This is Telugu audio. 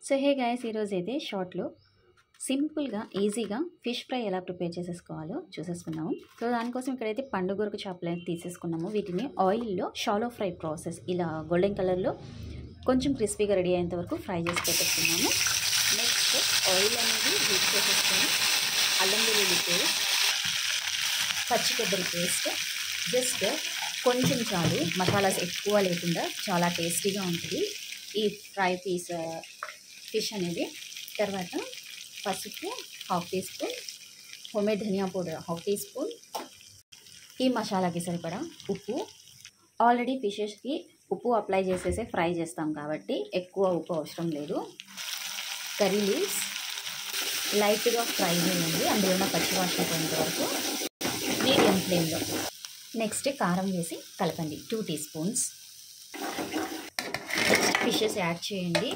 సో హే గైస్, ఈరోజైతే షార్ట్లో సింపుల్గా ఈజీగా ఫిష్ ఫ్రై ఎలా ప్రిపేర్ చేసేసుకోవాలో చూసేసుకున్నాము. సో దానికోసం ఇక్కడైతే పండుగొరకు చేపలు అయితే తీసేసుకున్నాము. వీటిని ఆయిల్లో షాలో ఫ్రై ప్రాసెస్ ఇలా గోల్డెన్ కలర్లో కొంచెం క్రిస్పీగా రెడీ అయ్యేంత వరకు ఫ్రై చేసి పెట్టేసుకున్నాము. నెక్స్ట్ ఆయిల్ అనేది హీట్ చేసేసుకొని అల్లం వెల్లుల్లి పేస్ట్, పచ్చి కొబ్బరి పేస్ట్, జస్ట్ కొంచెం చాలు, మసాలాస్ ఎక్కువ లేకుండా చాలా టేస్టీగా ఉంటుంది ఈ ఫ్రై ఫిష్ అనేది. తర్వాత పసుపు హాఫ్ టీ స్పూన్, హోమ్మేడ్ ధనియా పౌడర్ హాఫ్ టీ స్పూన్, ఈ మసాలాకి సరిపడా ఉప్పు. ఆల్రెడీ ఫిషెస్కి ఉప్పు అప్లై చేసేసి ఫ్రై చేస్తాం కాబట్టి ఎక్కువ ఉప్పు అవసరం లేదు. కర్రీ లీవ్స్ లైట్గా ఫ్రై చేయండి, అందులో ఉన్న పచ్చివాసన పోయేంత వరకు మీడియం ఫ్లేమ్లో. నెక్స్ట్ కారం వేసి కలపండి 2 టీ స్పూన్స్. ఫిషెస్ యాడ్ చేయండి.